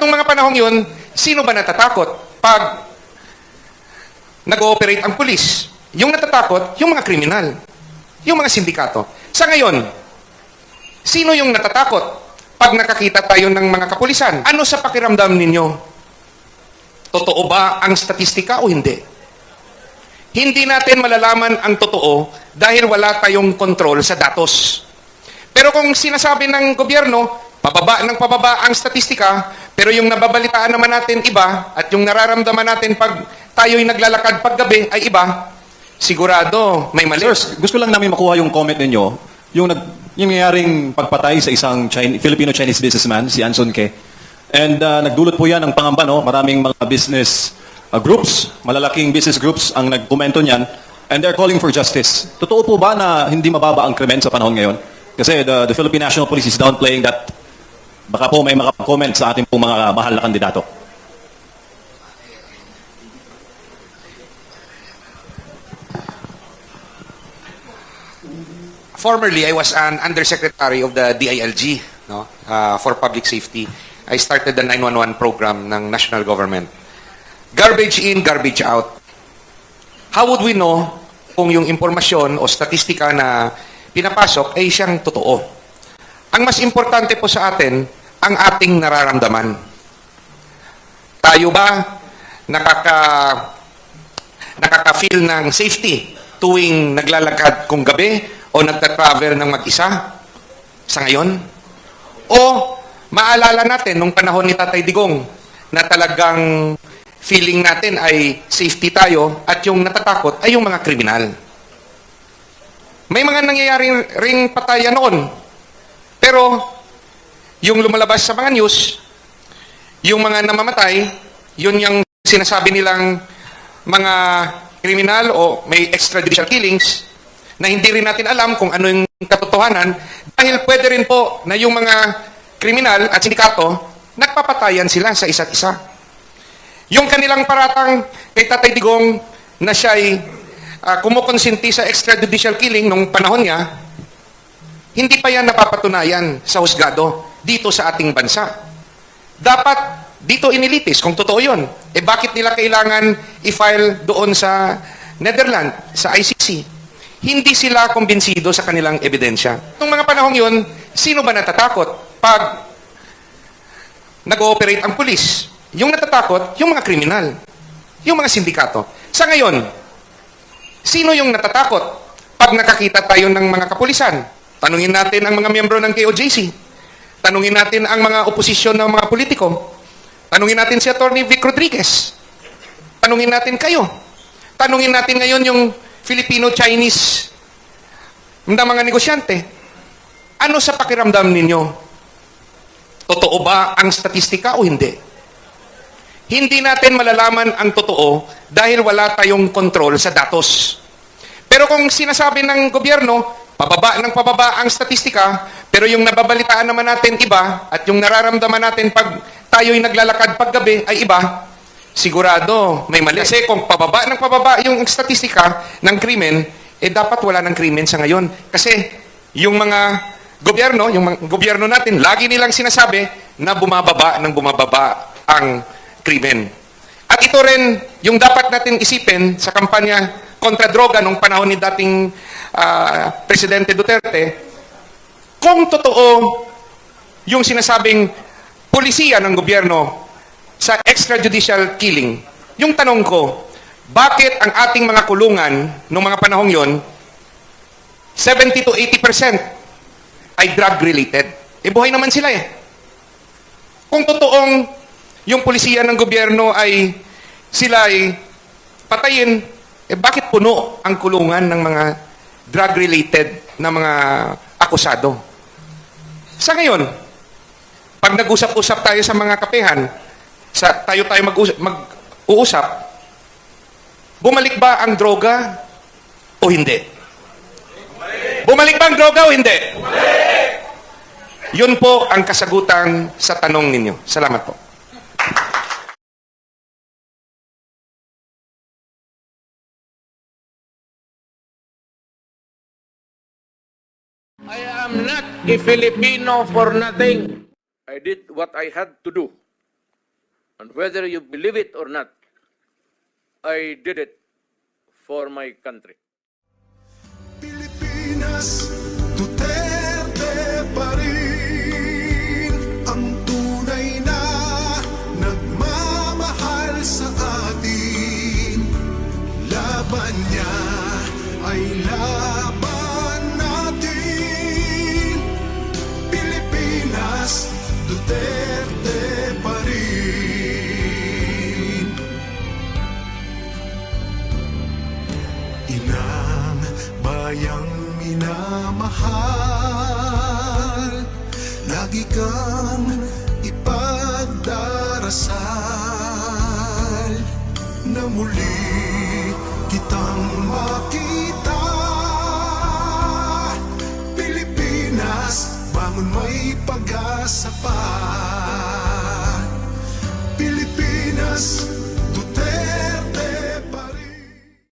Noong mga panahong yun, sino ba natatakot pag nag-ooperate ang pulis? Yung natatakot, yung mga kriminal, yung mga sindikato. Sa ngayon, sino yung natatakot pag nakakita tayo ng mga kapulisan? Ano sa pakiramdam ninyo? Totoo ba ang statistika o hindi? Hindi natin malalaman ang totoo dahil wala tayong kontrol sa datos. Pero kung sinasabi ng gobyerno, pababa ang statistika, pero yung nababalitaan naman natin iba, at yung nararamdaman natin pag tayo'y naglalakad paggabi ay iba, sigurado may mali. Sir, gusto lang namin makuha yung comment ninyo, yung nangyayaring pagpatay sa isang Filipino-Chinese businessman, si Anson Ke. And nagdulot po yan ng pangamba, no? Maraming mga business groups, malalaking business groups ang nagkomento niyan, and they're calling for justice. Totoo po ba na hindi mababa ang krimen sa panahon ngayon? Kasi the Philippine National Police is downplaying that. Baka po may makapag-comment sa ating pong mga mahal na kandidato. Formerly, I was an undersecretary of the DILG, no, for public safety. I started the 911 program ng national government. Garbage in, garbage out. How would we know kung yung impormasyon o statistika na pinapasok ay siyang totoo? Ang mas importante po sa atin, ang ating nararamdaman. Tayo ba nakaka-feel ng safety tuwing naglalakad kung gabi o nagta-travel ng mag-isa sa ngayon? O maalala natin nung panahon ni Tatay Digong na talagang feeling natin ay safety tayo at yung natatakot ay yung mga kriminal. May mga nangyayaring ring patayan noon. Pero yung lumalabas sa mga news, yung mga namamatay, yun yung sinasabi nilang mga kriminal o may extrajudicial killings na hindi rin natin alam kung ano yung katotohanan dahil pwede rin po na yung mga kriminal at sindikato nagpapatayan sila sa isa't isa. Yung kanilang paratang kay Tatay Digong na siya'y kumukonsinti sa extrajudicial killing nung panahon niya, hindi pa yan napapatunayan sa husgado dito sa ating bansa. Dapat dito inilitis kung totoo yun. Eh bakit nila kailangan i-file doon sa Netherlands, sa ICC? Hindi sila kumbinsido sa kanilang ebidensya. Nung mga panahong yun, sino ba natatakot pag nag-ooperate ang pulis? Yung natatakot, yung mga kriminal, yung mga sindikato. Sa ngayon, sino yung natatakot pag nakakita tayo ng mga kapulisan? Tanungin natin ang mga miyembro ng KOJC. Tanungin natin ang mga oposisyon ng mga politiko. Tanungin natin si Atty. Vic Rodriguez. Tanungin natin kayo. Tanungin natin ngayon yung Filipino-Chinese na mga negosyante. Ano sa pakiramdam ninyo? Totoo ba ang statistika o hindi? Hindi natin malalaman ang totoo dahil wala tayong kontrol sa datos. Pero kung sinasabi ng gobyerno, pababa ang statistika, pero yung nababalitaan naman natin iba, at yung nararamdaman natin pag tayo'y naglalakad paggabi ay iba, sigurado may mali. Kasi kung pababa yung statistika ng krimen, eh dapat wala ng krimen sa ngayon. Kasi yung mga gobyerno natin, lagi nilang sinasabi na bumababa ang krimen. At ito rin yung dapat natin isipin sa kampanya kontra droga nung panahon ni dating Presidente Duterte, kung totoo yung sinasabing pulisiya ng gobyerno sa extrajudicial killing, yung tanong ko, bakit ang ating mga kulungan nung mga panahong yon 70 to 80% ay drug-related? Eh buhay naman sila eh. Kung totoong yung pulisiya ng gobyerno ay sila ay patayin, eh bakit puno ang kulungan ng mga drug-related na mga akusado? Sa ngayon, pag nag-usap-usap tayo sa mga kapehan, tayo mag-uusap, bumalik ba ang droga o hindi? Bumalik ba ang droga o hindi? Yun po ang kasagutan sa tanong ninyo. Salamat po. I am not a Filipino for nothing. I did what I had to do And whether you believe it or not, I did it for my country. Pilipinas, Duterte pa rin ang tunay na nagmamahal sa atin. Laban niya ay laban natin. Pilipinas, Duterte pa rin. Inang bayang minamahal, lagi kang ipagdarasal na muli kitang makita. Pilipinas, bangon, may pag-asa pa.